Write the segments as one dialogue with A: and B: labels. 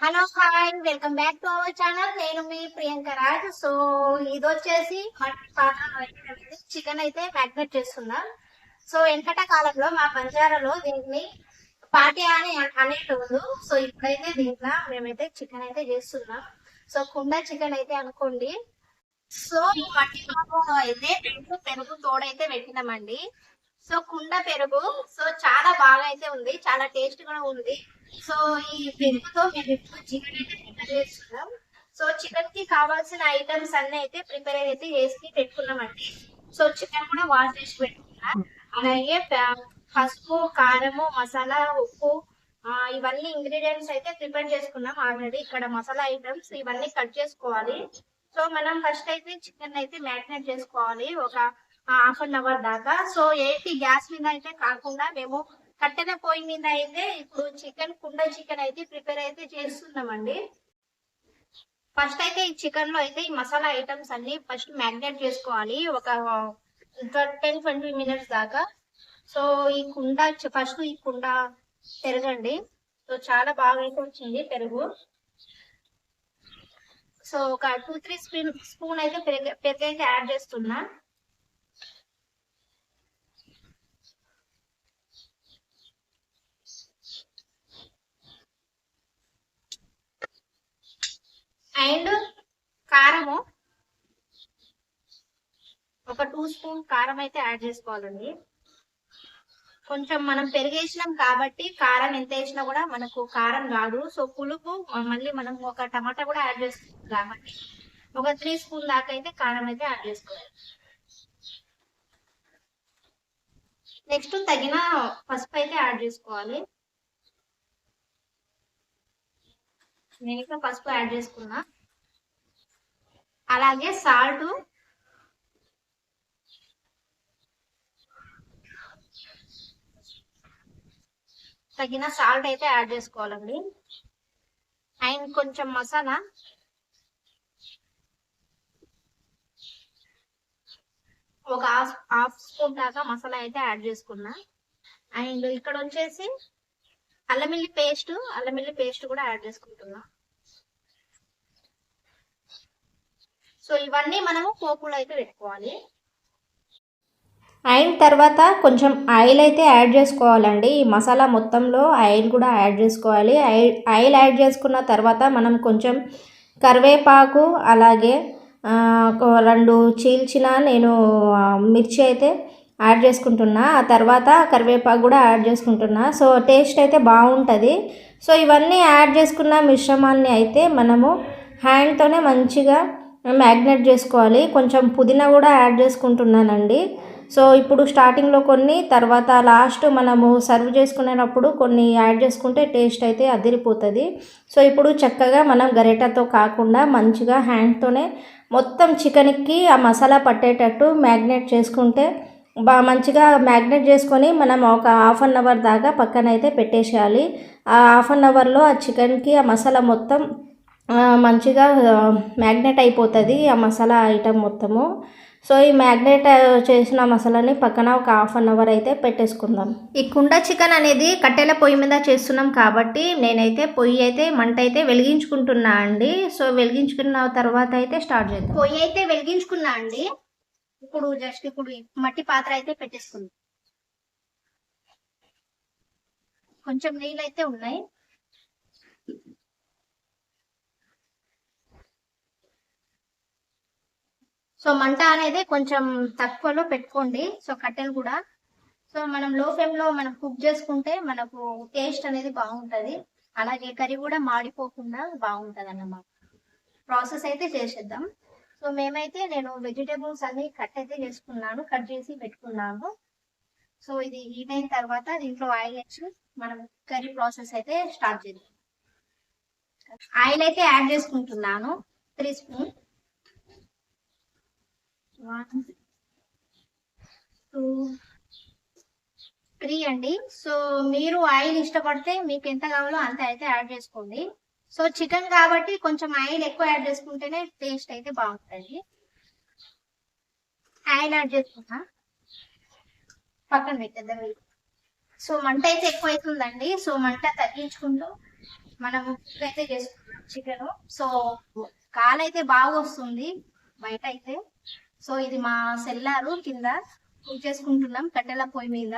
A: Hello hi welcome back to our channel. నేను మీ Priyanka Raj. So ఇది వచ్చేసి చికెన్ అయితే మ్యాగ్నేట్ చేస్తున్నాం. సో వెనకట కాలంలో మా బంజారాలో దీన్ని పాటి అని అనేటోళ్ళు. సో ఇప్పుడైతే దీంట్లో మేమైతే చికెన్ అయితే చేస్తున్నాం. సో కుండ చికెన్ అయితే అనుకోండి. సో ఈ మట్టి పాత్రలో అయితే పెరుగు తోడైతే పెట్టినామండి. సో కుండ పెరుగు సో చాలా బాగా అయితే ఉంది, చాలా టేస్ట్ కూడా ఉంది. సో ఈ పెరుగుతో మేము ఇప్పుడు చికెన్ అయితే ప్రిపేర్ చేస్తున్నాం. సో చికెన్ కి కావాల్సిన ఐటమ్స్ అన్ని అయితే ప్రిపేర్ అయితే చేసి పెట్టుకున్నామండి. సో చికెన్ కూడా వాష్ చేసి పెట్టుకున్నాం. అలాగే పసుపు, కారము, మసాలా, ఉప్పు, ఇవన్నీ ఇంగ్రీడియంట్స్ అయితే ప్రిపేర్ చేసుకున్నాం ఆల్రెడీ. ఇక్కడ మసాలా ఐటమ్స్ ఇవన్నీ కట్ చేసుకోవాలి. సో మనం ఫస్ట్ అయితే చికెన్ అయితే మ్యారినేట్ చేసుకోవాలి ఒక హాఫ్ అన్ అవర్ దాకా. సో ఏంటి గ్యాస్ మీద అయితే కాకుండా మేము కట్టెల పొయ్యి మీద అయితే ఇప్పుడు కుండ చికెన్ అయితే ప్రిపేర్ అయితే చేస్తున్నామండి. ఫస్ట్ అయితే ఈ చికెన్ లో అయితే ఈ మసాలా ఐటమ్స్ అన్ని ఫస్ట్ మ్యారినేట్ చేసుకోవాలి ఒక 10-20 మినిట్స్ దాకా. సో ఈ కుండ పెరగండి. సో చాలా బాగా అయితే వచ్చింది పెరుగు. సో ఒక 2-3 స్పూన్ అయితే పెరుగు అయితే యాడ్ చేస్తున్నా. అండ్ కారము ఒక 2 స్పూన్ కారం అయితే యాడ్ చేసుకోవాలండి. కొంచెం మనం పెరిగేసినాం కాబట్టి కారం ఎంత వేసినా కూడా మనకు కారం రాదు. సో పులుపు మళ్ళీ మనం ఒక టమాటా కూడా యాడ్ చేస్తున్నాం కాబట్టి ఒక 3 స్పూన్ దాకా అయితే కారం అయితే యాడ్ చేసుకోవాలి. నెక్స్ట్ తగిన పసుపు అయితే యాడ్ చేసుకోవాలి. నేను ఇక్కడ పసుపు యాడ్ చేసుకున్నా. అలాగే సాల్ట్, తగిన సాల్ట్ అయితే యాడ్ చేసుకోవాలండి. అండ్ కొంచెం మసాలా ఒక హాఫ్ స్పూన్ దాకా మసాలా అయితే యాడ్ చేసుకున్నా. అండ్ ఇక్కడ వచ్చేసి అల్లం వెల్లుల్లి పేస్ట్ కూడా యాడ్ చేసుకుంటున్నా. సో ఇవన్నీ మనము పోపులో అయితే పెట్టుకోవాలి.
B: అయిన తర్వాత కొంచెం ఆయిల్ అయితే యాడ్ చేసుకోవాలండి. ఈ మసాలా మొత్తంలో ఆయిల్ కూడా యాడ్ చేసుకోవాలి. ఆయిల్ యాడ్ చేసుకున్న తర్వాత మనం కొంచెం కరివేపాకు, అలాగే 2 చీల్చిన నేను మిర్చి అయితే యాడ్ చేసుకుంటున్నా. ఆ తర్వాత కరివేపాకు కూడా యాడ్ చేసుకుంటున్నా. సో టేస్ట్ అయితే బాగుంటుంది. సో ఇవన్నీ యాడ్ చేసుకున్న మిశ్రమాన్ని అయితే మనము హ్యాండ్తోనే మంచిగా మ్యాగ్నేట్ చేసుకోవాలి. కొంచెం పుదీనా కూడా యాడ్ చేసుకుంటున్నానండి. సో ఇప్పుడు స్టార్టింగ్లో కొన్ని, తర్వాత లాస్ట్ మనము సర్వ్ చేసుకునేటప్పుడు కొన్ని యాడ్ చేసుకుంటే టేస్ట్ అయితే అదిరిపోతుంది. సో ఇప్పుడు చక్కగా మనం గరిటెతో కాకుండా మంచిగా హ్యాండ్తోనే మొత్తం చికెన్కి ఆ మసాలా పట్టేటట్టు మ్యాగ్నేట్ చేసుకుంటే మంచిగా మ్యాగ్నేట్ చేసుకొని మనం ఒక హాఫ్ అన్ అవర్ దాకా పక్కనైతే పెట్టేసేయాలి. ఆ హాఫ్ అన్ అవర్లో ఆ చికెన్కి ఆ మసాలా మొత్తం మంచిగా మ్యాగ్నేట్ అయిపోతుంది, ఆ మసాలా ఐటమ్ మొత్తము. సో ఈ మ్యాగ్నేట్ చేసిన మసాలాని పక్కన ఒక హాఫ్ అన్ అవర్ అయితే పెట్టేసుకుందాం. ఈ కుండ చికెన్ అనేది కట్టెల పొయ్యి మీద చేస్తున్నాం కాబట్టి నేనైతే మంట అయితే వెలిగించుకుంటున్నా అండి. సో వెలిగించుకున్న తర్వాత అయితే స్టార్ట్ చేద్దాం.
A: పొయ్యి అయితే వెలిగించుకున్నా అండి. ఇప్పుడు మట్టి పాత్ర అయితే పెట్టేసుకుందాం. కొంచెం నీళ్ళు అయితే ఉన్నాయి. సో మంట అనేది కొంచెం తక్కువలో పెట్టుకోండి. సో కట్టెలు కూడా సో మనం లో ఫ్లేమ్ లో మనం కుక్ చేసుకుంటే మనకు టేస్ట్ అనేది బాగుంటది. అలాగే కర్రీ కూడా మాడిపోకుండా బాగుంటది అన్నమాట. ప్రాసెస్ అయితే చేసేద్దాం. సో నేను వెజిటేబుల్స్ అన్ని కట్ చేసి పెట్టుకున్నాను. సో ఇది హీట్ అయిన తర్వాత దీంట్లో ఆయిల్ వేసి మనం కర్రీ ప్రాసెస్ అయితే స్టార్ట్ చేద్దాం. ఆయిల్ అయితే యాడ్ చేసుకుంటున్నాను 3 స్పూన్. 1, 2, 3 అండి. సో మీరు ఆయిల్ ఇష్టపడితే మీకు ఎంత కావాలో అంత అయితే యాడ్ చేసుకోండి. సో చికెన్ కాబట్టి కొంచెం ఆయిల్ ఎక్కువ యాడ్ చేసుకుంటేనే టేస్ట్ అయితే బాగుంటుంది. ఆయిల్ యాడ్ చేసుకున్నా, పక్కన పెట్టేద్దాం. సో మంట అయితే ఎక్కువ అవుతుందండి. సో మంట తగ్గించుకుంటూ మనం కుక్ అయితే చేసుకున్నాం చికెన్. సో కాలైతే బాగా వస్తుంది బయట అయితే. సో ఇది మా సెల్లారు కింద కుక్ చేసుకుంటున్నాం కట్టెల పొయ్యి మీద.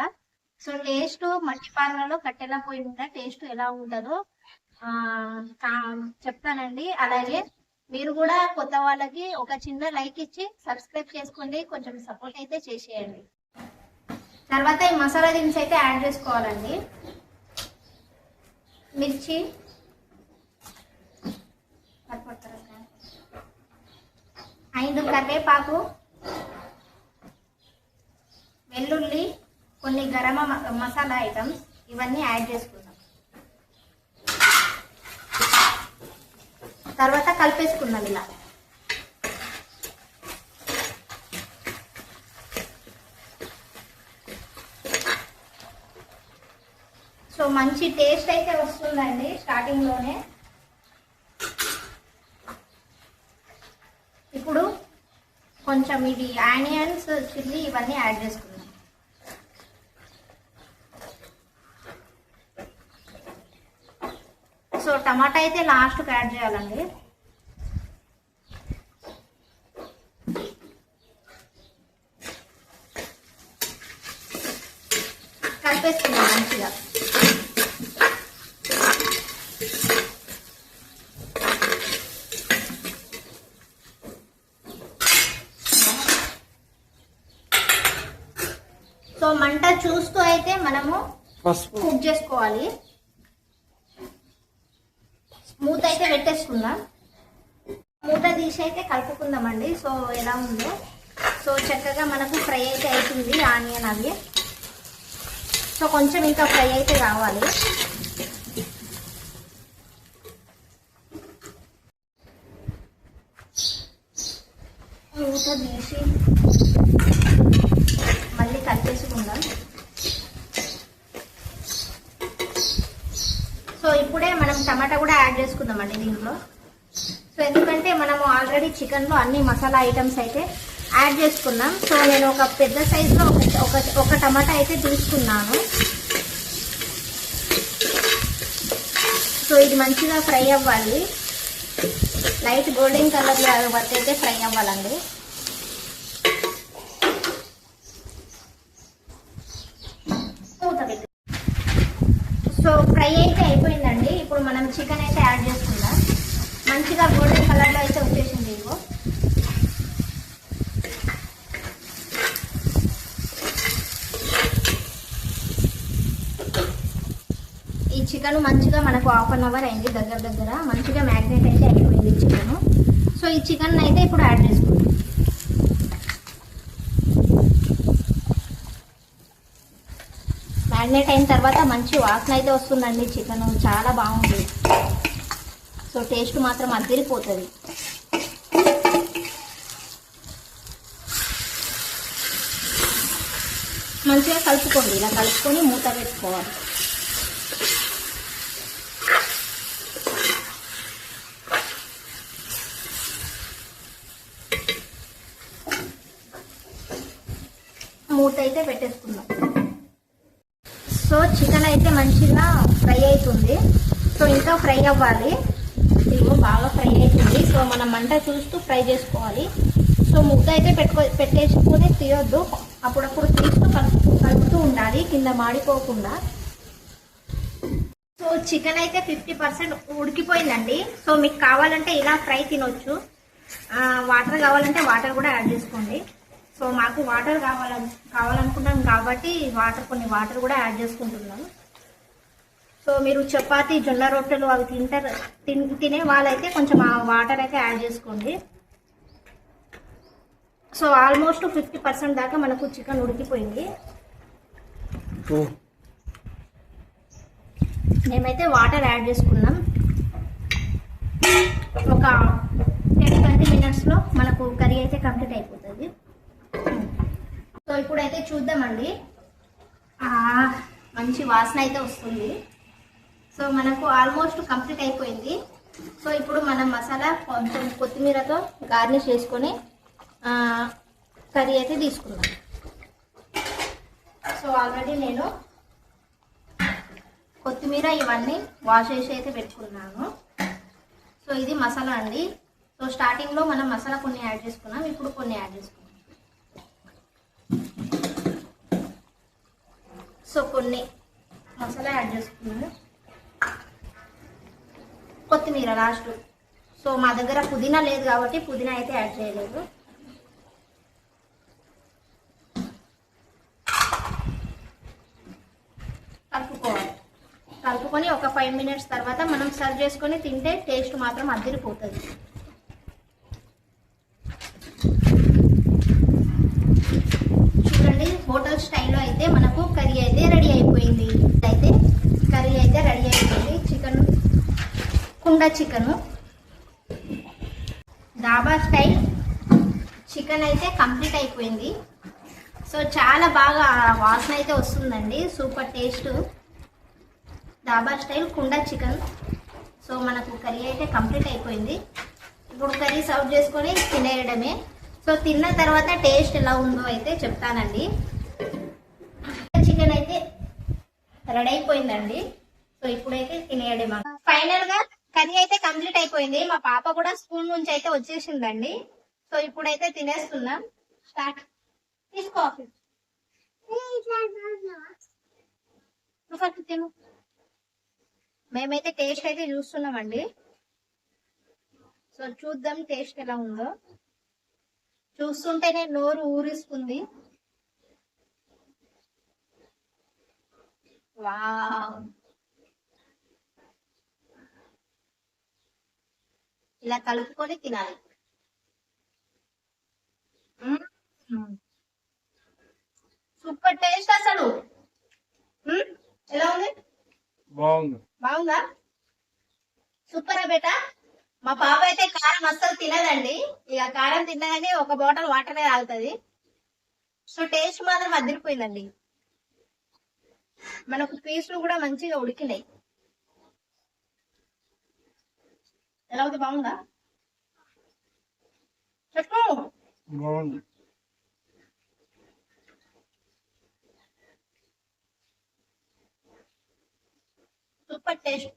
A: సో టేస్ట్ మట్టి పాత్రలో కట్టెల పొయ్యి మీద టేస్ట్ ఎలా ఉంటుందో చెప్తానండి. అలాగే మీరు కూడా కొత్త వాళ్ళకి ఒక చిన్న లైక్ ఇచ్చి సబ్స్క్రైబ్ చేసుకోండి, కొంచెం సపోర్ట్ అయితే చేసేయండి. తర్వాత ఈ మసాలా దినుసు అయితే యాడ్ చేసుకోవాలండి. మిర్చి, అండ్ కరివేపాకు, వెల్లుల్లి, కొన్ని గరం మసాలా ఐటమ్స్ ఇవన్నీ యాడ్ చేసుకుందాం. తర్వాత కలిపేసుకుందాం ఇలా. సో మంచి టేస్ట్ అయితే వస్తుందండి స్టార్టింగ్ లోనే. ఇప్పుడు కొంచెం ఇది ఆనియన్స్, చిల్లీ ఇవన్నీ యాడ్ చేసుకుందాం. సో టమాటా అయితే లాస్ట్కి యాడ్ చేయాలండి. కలిపేసుకుందాం మంచిగా. సో మంట చూస్తూ అయితే మనము కుక్ చేసుకోవాలి. మూత అయితే పెట్టేసుకుందాం. మూత తీసి అయితే కలుపుకుందామండి. సో ఎలా ఉందో. సో చక్కగా మనకు ఫ్రై అయితే అవుతుంది ఆనియన్ అవి. సో కొంచెం ఇంకా ఫ్రై అయితే కావాలి. మూత తీసి మళ్ళీ కలిపేసుకుందాం. సో ఇప్పుడే మనం టమాటా కూడా యాడ్ చేసుకుందామండి దీంట్లో. సో ఎందుకంటే మనము ఆల్రెడీ చికెన్లో అన్ని మసాలా ఐటమ్స్ అయితే యాడ్ చేసుకున్నాం. సో నేను ఒక పెద్ద సైజులో ఒక టమాటా అయితే తీసుకున్నాను. సో ఇది మంచిగా ఫ్రై అవ్వాలి. లైట్ గోల్డెన్ కలర్ వరకు అయితే ఫ్రై అవ్వాలండి. సో ఫ్రై అయితే అయిపోయిందండి. ఇప్పుడు మనం చికెన్ అయితే యాడ్ చేసుకుందాం. మంచిగా గోల్డెన్ కలర్లో అయితే వచ్చేసింది. ఇదిగో ఈ చికెన్ మంచిగా మనకు 1/2 అవర్ అయింది. దగ్గర మంచిగా మ్యాగ్నేట్ అయితే అయిపోయింది చికెన్. సో ఈ చికెన్ అయితే ఇప్పుడు యాడ్ చేసుకుందాం. మ్యాగ్నేట్ అయిన తర్వాత మంచి వాసన అయితే వస్తుందండి. చికెన్ చాలా బాగుంది. సో టేస్ట్ మాత్రం అదిరిపోతుంది. మంచిగా కలుపుకోండి. ఇలా కలుపుకొని మూత పెట్టుకోవాలి. మూత అయితే పెట్టేసుకుందాం. సో చికెన్ అయితే మంచిగా ఫ్రై అవుతుంది. సో ఇంకా ఫ్రై అవ్వాలి. ఇదిగో బాగా ఫ్రై అవుతుంది. సో మనం మంట చూస్తూ ఫ్రై చేసుకోవాలి. సో ముద్ద అయితే పెట్టేసుకొని తీయొద్దు. అప్పుడప్పుడు తీస్తూ కలుపుతూ ఉండాలి కింద మాడిపోకుండా. సో చికెన్ అయితే 50% ఉడికిపోయిందండి. సో మీకు కావాలంటే ఇలా ఫ్రై తినొచ్చు. వాటర్ కావాలంటే వాటర్ కూడా యాడ్ చేసుకోండి. సో మాకు వాటర్ కావాలనుకున్నాం కాబట్టి కొన్ని వాటర్ కూడా యాడ్ చేసుకుంటున్నాం. సో మీరు చపాతీ, జొన్న రొట్టెలు అవి తినే వాళ్ళైతే కొంచెం ఆ వాటర్ అయితే యాడ్ చేసుకోండి. సో ఆల్మోస్ట్ 50% దాకా మనకు చికెన్ ఉడికిపోయింది. మేమైతే వాటర్ యాడ్ చేసుకున్నాం. ఒక 10-20 మినిట్స్లో మనకు కర్రీ అయితే కంప్లీట్ అయిపోతుంది. సో ఇప్పుడైతే చూద్దామండి. మంచి వాసన అయితే వస్తుంది. సో మనకు ఆల్మోస్ట్ కంప్లీట్ అయిపోయింది. సో ఇప్పుడు మనం మసాలా కొంచెం కొత్తిమీరతో గార్నిష్ చేసుకొని కర్రీ అయితే తీసుకుందాం. సో ఆల్రెడీ నేను కొత్తిమీర ఇవన్నీ వాష్ చేసి అయితే పెట్టుకున్నాను. సో ఇది మసాలా అండి. సో స్టార్టింగ్లో మనం మసాలా కొన్ని యాడ్ చేసుకున్నాం, ఇప్పుడు కొన్ని యాడ్ చేసుకున్నాం. సో కొన్ని మసాలా యాడ్ చేసుకున్నాను, కొత్తిమీర లాస్ట్. సో మా దగ్గర పుదీనా లేదు కాబట్టి పుదీనా అయితే యాడ్ చేయలేదు. కలుపుకొని ఒక 5 minutes తర్వాత మనం సర్వ్ చేసుకొని తింటే టేస్ట్ మాత్రం అదిరిపోతుంది. చూడండి, హోటల్ స్టైల్లో అయితే మనకు కర్రీ అయితే రెడీ అయిపోయింది. కర్రీ అయితే రెడీ అయిపోయింది. చికెన్, కుండ చికెన్, డాబా స్టైల్ చికెన్ అయితే కంప్లీట్ అయిపోయింది. సో చాలా బాగా వాసన అయితే వస్తుందండి, సూపర్ టేస్ట్. డాబా స్టైల్ కుండ చికెన్. సో మనకు కర్రీ అయితే కంప్లీట్ అయిపోయింది. ఇప్పుడు కర్రీ సర్వ్ చేసుకొని తినేయడమే. సో తిన్న తర్వాత టేస్ట్ ఎలా ఉందో అయితే చెప్తానండి. చికెన్ అయితే రెడీ అయిపోయిందండి. సో ఇప్పుడైతే తినేయడమే. ఫైనల్ గా కర్రీ అయితే కంప్లీట్ అయిపోయింది. మా పాప కూడా స్కూల్ నుంచి అయితే వచ్చేసిందండి. సో ఇప్పుడైతే తినేస్తున్నాం. స్టార్ట్. తీసుకో ఫస్ట్ తిను. మేమైతే టేస్ట్ అయితే చూస్తున్నామండి. సో చూద్దాం టేస్ట్ ఎలా ఉందో. చూస్తుంటేనే నోరు ఊరిస్తుంది. వావ్, ఇలా కలుపుకొని తినాలి. సూపర్ టేస్ట్ అసలు. ఎలా ఉంది? బాగుందా? సూపరా బేటా. మా పాప అయితే కారం అస్సలు తినదండి. ఇక కారం తిన్నగానే ఒక బాటిల్ వాటరే తాగుతుంది. సో టేస్ట్ మాత్రం అదిరిపోయిందండి. మనకు పీసులు కూడా మంచిగా ఉడికినాయి. ఎలా ఉంది? బాగుందా? చెప్పు. Super taste.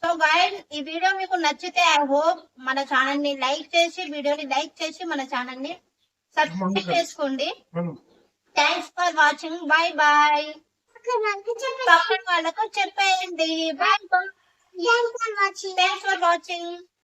A: సో గైస్, ఈ వీడియో మీకు నచ్చితే ఐ హోప్ మన ఛానల్ ని లైక్ చేసి, వీడియోని లైక్ చేసి మన ఛానల్ ని సబ్స్క్రైబ్ చేసుకోండి. Thanks for watching. Bye bye. పక్కన వాళ్ళకు చెప్పేయండి. Bye bye. Thanks for watching.